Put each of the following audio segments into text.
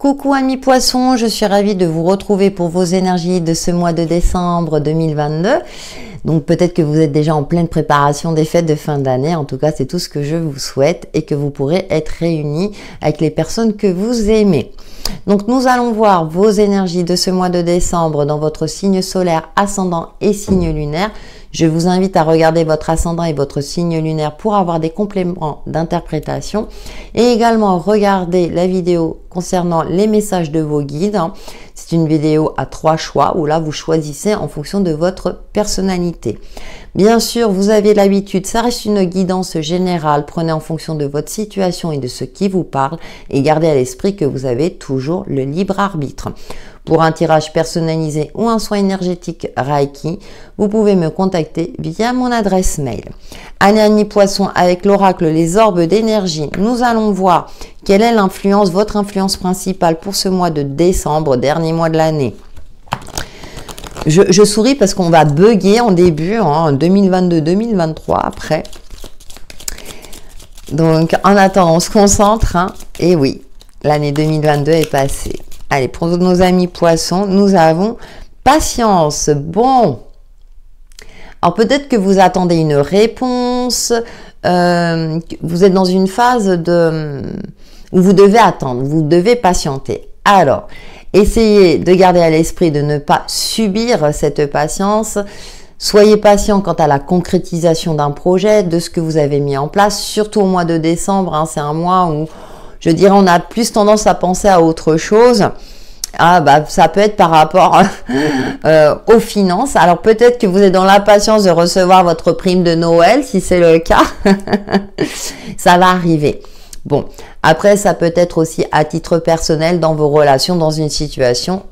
Coucou amis poissons, je suis ravie de vous retrouver pour vos énergies de ce mois de décembre 2022. Donc peut-être que vous êtes déjà en pleine préparation des fêtes de fin d'année. En tout cas, c'est tout ce que je vous souhaite et que vous pourrez être réunis avec les personnes que vous aimez. Donc nous allons voir vos énergies de ce mois de décembre dans votre signe solaire, ascendant et signe lunaire. Je vous invite à regarder votre ascendant et votre signe lunaire pour avoir des compléments d'interprétation et également regarder la vidéo concernant les messages de vos guides. C'est une vidéo à 3 choix où là vous choisissez en fonction de votre personnalité. Bien sûr, vous avez l'habitude, ça reste une guidance générale. Prenez en fonction de votre situation et de ce qui vous parle et gardez à l'esprit que vous avez toujours le libre arbitre. Pour un tirage personnalisé ou un soin énergétique Reiki, vous pouvez me contacter via mon adresse mail. Annie Poisson avec l'oracle Les Orbes d'énergie. Nous allons voir quelle est l'influence, votre influence principale pour ce mois de décembre, dernier mois de l'année. Je souris parce qu'on va bugger en début, en 2022-2023 après. Donc en attendant, on se concentre. Et oui, l'année 2022 est passée. Allez, pour nos amis poissons, nous avons patience. Bon, alors peut-être que vous attendez une réponse, vous êtes dans une phase où vous devez attendre, vous devez patienter. Alors, essayez de garder à l'esprit de ne pas subir cette patience. Soyez patient quant à la concrétisation d'un projet, de ce que vous avez mis en place, surtout au mois de décembre. C'est un mois où je dirais on a plus tendance à penser à autre chose. Ah bah ça peut être par rapport aux finances. Alors peut-être que vous êtes dans l'impatience de recevoir votre prime de Noël, si c'est le cas. Ça va arriver. Bon, après ça peut être aussi à titre personnel dans vos relations, dans une situation.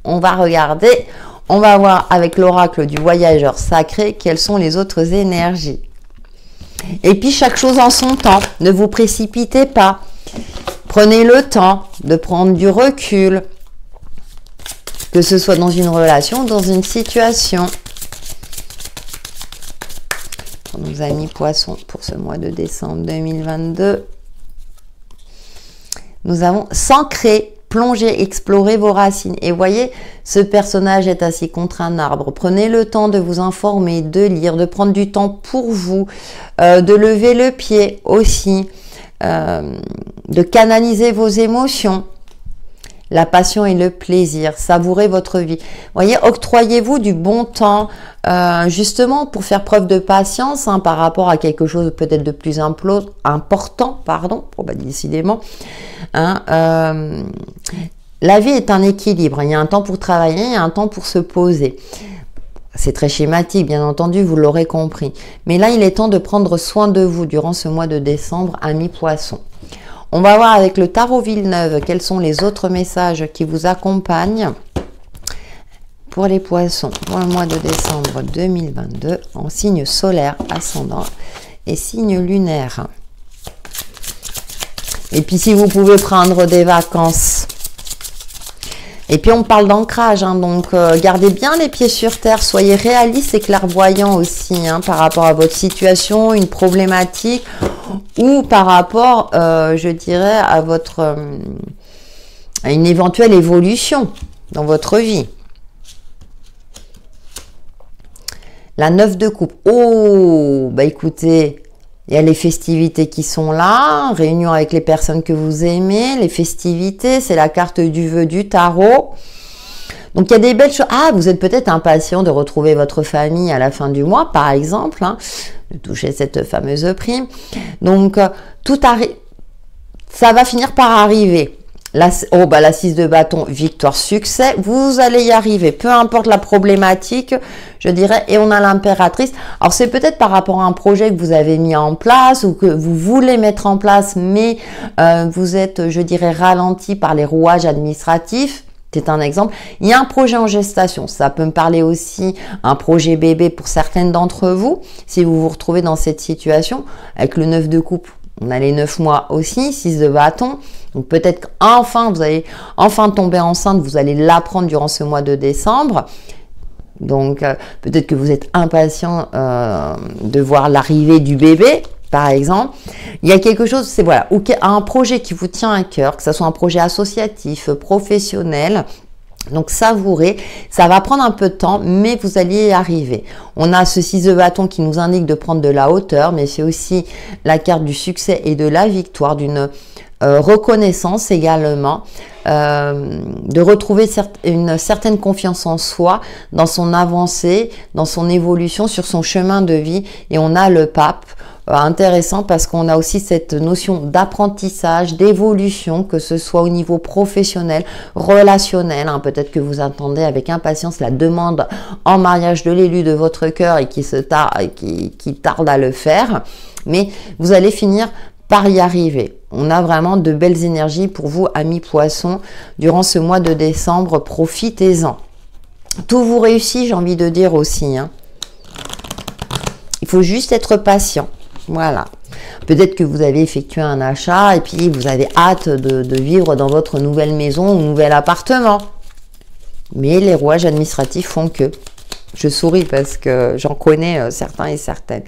On va regarder, on va voir avec l'oracle du voyageur sacré quelles sont les autres énergies. Et puis chaque chose en son temps, ne vous précipitez pas. Prenez le temps de prendre du recul, que ce soit dans une relation ou dans une situation. Pour nos amis poissons, pour ce mois de décembre 2022, nous avons s'ancrer, plonger, explorer vos racines. Et voyez, ce personnage est assis contre un arbre. Prenez le temps de vous informer, de lire, de prendre du temps pour vous, de lever le pied aussi. De canaliser vos émotions, la passion et le plaisir, savourez votre vie. Voyez, octroyez-vous du bon temps, justement pour faire preuve de patience par rapport à quelque chose peut-être de plus important, décidément. La vie est un équilibre, il y a un temps pour travailler, il y a un temps pour se poser. C'est très schématique, bien entendu, vous l'aurez compris. Mais là, il est temps de prendre soin de vous durant ce mois de décembre, amis poissons. On va voir avec le tarot Villeneuve quels sont les autres messages qui vous accompagnent pour les poissons pour le mois de décembre 2022 en signe solaire, ascendant et signe lunaire. Et puis, si vous pouvez prendre des vacances. Et puis on parle d'ancrage, donc gardez bien les pieds sur terre, soyez réalistes et clairvoyants aussi par rapport à votre situation, une problématique ou par rapport, je dirais, à à une éventuelle évolution dans votre vie. La 9 de coupe. Oh, bah écoutez, il y a les festivités qui sont là, réunion avec les personnes que vous aimez, les festivités, c'est la carte du vœu du tarot. Donc il y a des belles choses. Ah, vous êtes peut-être impatient de retrouver votre famille à la fin du mois, par exemple, de toucher cette fameuse prime. Donc tout arrive, ça va finir par arriver. La 6 de bâton, victoire, succès, vous allez y arriver, peu importe la problématique, je dirais, et on a l'impératrice. Alors c'est peut-être par rapport à un projet que vous avez mis en place ou que vous voulez mettre en place, mais vous êtes, je dirais, ralenti par les rouages administratifs. C'est un exemple. Il y a un projet en gestation. Ça peut me parler aussi un projet bébé pour certaines d'entre vous, si vous vous retrouvez dans cette situation, avec le 9 de coupe. On a les 9 mois aussi, 6 de bâton. Donc peut-être qu'enfin, vous allez enfin tomber enceinte, vous allez l'apprendre durant ce mois de décembre. Donc peut-être que vous êtes impatient de voir l'arrivée du bébé. par exemple, il y a quelque chose, c'est voilà, ou un projet qui vous tient à cœur, que ce soit un projet associatif, professionnel. Donc savourez, ça va prendre un peu de temps, mais vous allez y arriver. On a ce 6 de bâton qui nous indique de prendre de la hauteur, mais c'est aussi la carte du succès et de la victoire, d'une reconnaissance également, de retrouver une certaine confiance en soi, dans son avancée, dans son évolution, sur son chemin de vie. Et on a le pape. Intéressant parce qu'on a aussi cette notion d'apprentissage, d'évolution, que ce soit au niveau professionnel, relationnel. Hein, peut-être que vous attendez avec impatience la demande en mariage de l'élu de votre cœur et qui tarde à le faire. Mais vous allez finir par y arriver. On a vraiment de belles énergies pour vous, amis poissons, durant ce mois de décembre. Profitez-en. Tout vous réussit, j'ai envie de dire aussi. Hein. Il faut juste être patient. Voilà. Peut-être que vous avez effectué un achat et puis vous avez hâte de vivre dans votre nouvelle maison ou nouvel appartement. Mais les rouages administratifs font que. Je souris parce que j'en connais certains et certaines.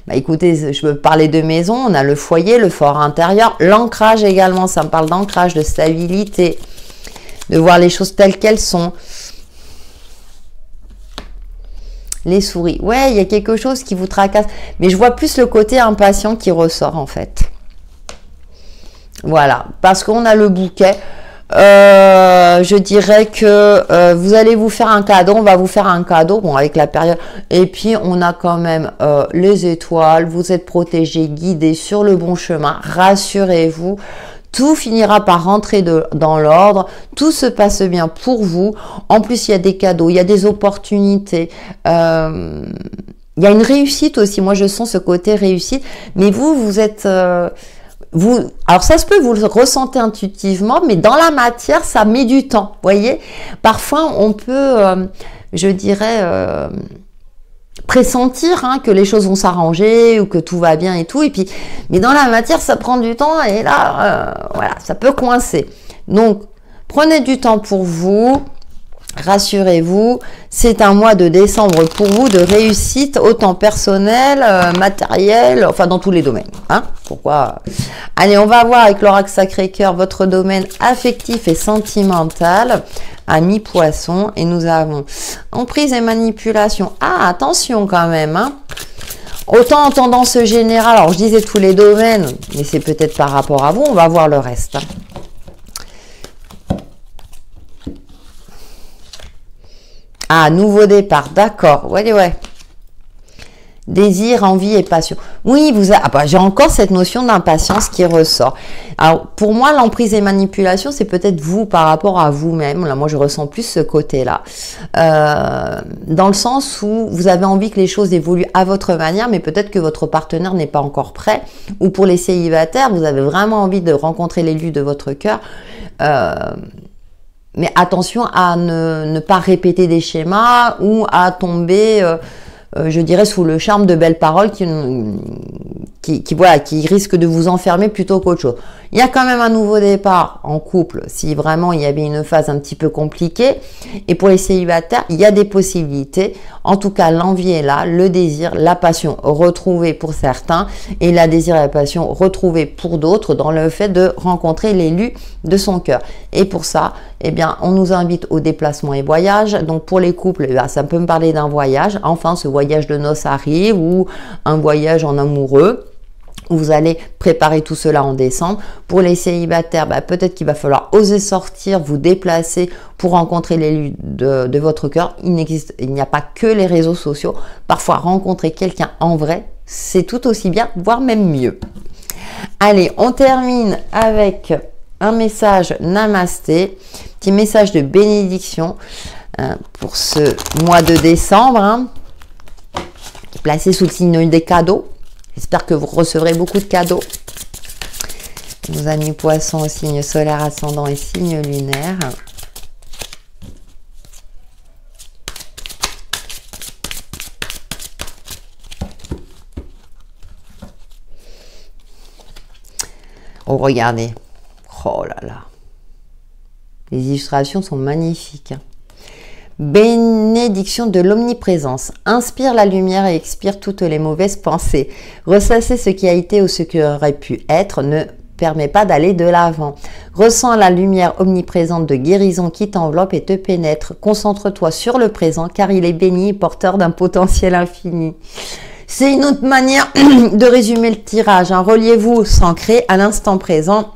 Bah écoutez, je veux parler de maison. On a le foyer, le fort intérieur, l'ancrage également. Ça me parle d'ancrage, de stabilité, de voir les choses telles qu'elles sont. Les souris. Ouais, il y a quelque chose qui vous tracasse. Mais je vois plus le côté impatient qui ressort en fait. Voilà. Parce qu'on a le bouquet. Je dirais que vous allez vous faire un cadeau. On va vous faire un cadeau. Bon, avec la période. Et puis, on a quand même les étoiles. Vous êtes protégés, guidés sur le bon chemin. Rassurez-vous. Tout finira par rentrer dans l'ordre. Tout se passe bien pour vous. En plus, il y a des cadeaux, il y a des opportunités. Il y a une réussite aussi. Moi, je sens ce côté réussite. Mais vous êtes... alors, ça se peut, vous le ressentez intuitivement, mais dans la matière, ça met du temps. Vous voyez, parfois, on peut, je dirais... pressentir que les choses vont s'arranger ou que tout va bien et tout, et puis mais dans la matière ça prend du temps et là voilà, ça peut coincer. Donc prenez du temps pour vous, rassurez-vous, c'est un mois de décembre pour vous de réussite, autant personnelle, matérielle, enfin dans tous les domaines. Pourquoi? Allez, on va voir avec l'oracle Sacré-Cœur votre domaine affectif et sentimental, amis poissons, et nous avons emprise et manipulation. Ah, attention quand même, Autant en tendance générale, alors je disais tous les domaines, mais c'est peut-être par rapport à vous, on va voir le reste. Ah, nouveau départ, d'accord, ouais. Désir, envie et passion. Oui, j'ai encore cette notion d'impatience qui ressort. Alors, pour moi, l'emprise et manipulation, c'est peut-être vous par rapport à vous-même. Là, moi, je ressens plus ce côté-là. Dans le sens où vous avez envie que les choses évoluent à votre manière, mais peut-être que votre partenaire n'est pas encore prêt. Ou pour les célibataires, vous avez vraiment envie de rencontrer l'élu de votre cœur. Mais attention à ne pas répéter des schémas ou à tomber... je dirais sous le charme de belles paroles qui risquent de vous enfermer plutôt qu'autre chose. Il y a quand même un nouveau départ en couple si vraiment il y avait une phase un petit peu compliquée. Et pour les célibataires, il y a des possibilités. En tout cas, l'envie est là, le désir, la passion retrouvée pour certains et la désir et la passion retrouvée pour d'autres dans le fait de rencontrer l'élu de son cœur. Et pour ça, eh bien, on nous invite au déplacement et voyage. Donc pour les couples, ça peut me parler d'un voyage. Enfin, ce voyage de noces arrive ou un voyage en amoureux. Vous allez préparer tout cela en décembre. Pour les célibataires, peut-être qu'il va falloir oser sortir, vous déplacer pour rencontrer l'élu de votre cœur. Il n'y a pas que les réseaux sociaux. Parfois, rencontrer quelqu'un en vrai, c'est tout aussi bien, voire même mieux. Allez, on termine avec un message Namasté, petit message de bénédiction pour ce mois de décembre, placé sous le signe des cadeaux. J'espère que vous recevrez beaucoup de cadeaux. Nos amis poissons au signe solaire, ascendant et signe lunaire. Oh, regardez. Oh là là. Les illustrations sont magnifiques. Bénédiction de l'omniprésence. Inspire la lumière et expire toutes les mauvaises pensées. Ressasser ce qui a été ou ce qui aurait pu être ne permet pas d'aller de l'avant. Ressens la lumière omniprésente de guérison qui t'enveloppe et te pénètre. Concentre-toi sur le présent car il est béni et porteur d'un potentiel infini. C'est une autre manière de résumer le tirage. Hein. Reliez-vous s'ancrer à l'instant présent.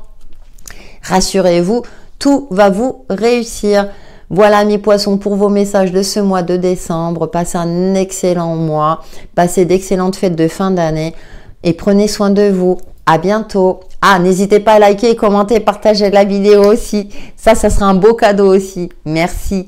Rassurez-vous, tout va vous réussir. Voilà mes poissons pour vos messages de ce mois de décembre. Passez un excellent mois. Passez d'excellentes fêtes de fin d'année. Et prenez soin de vous. À bientôt. Ah, n'hésitez pas à liker, commenter, partager la vidéo aussi. Ça sera un beau cadeau aussi. Merci.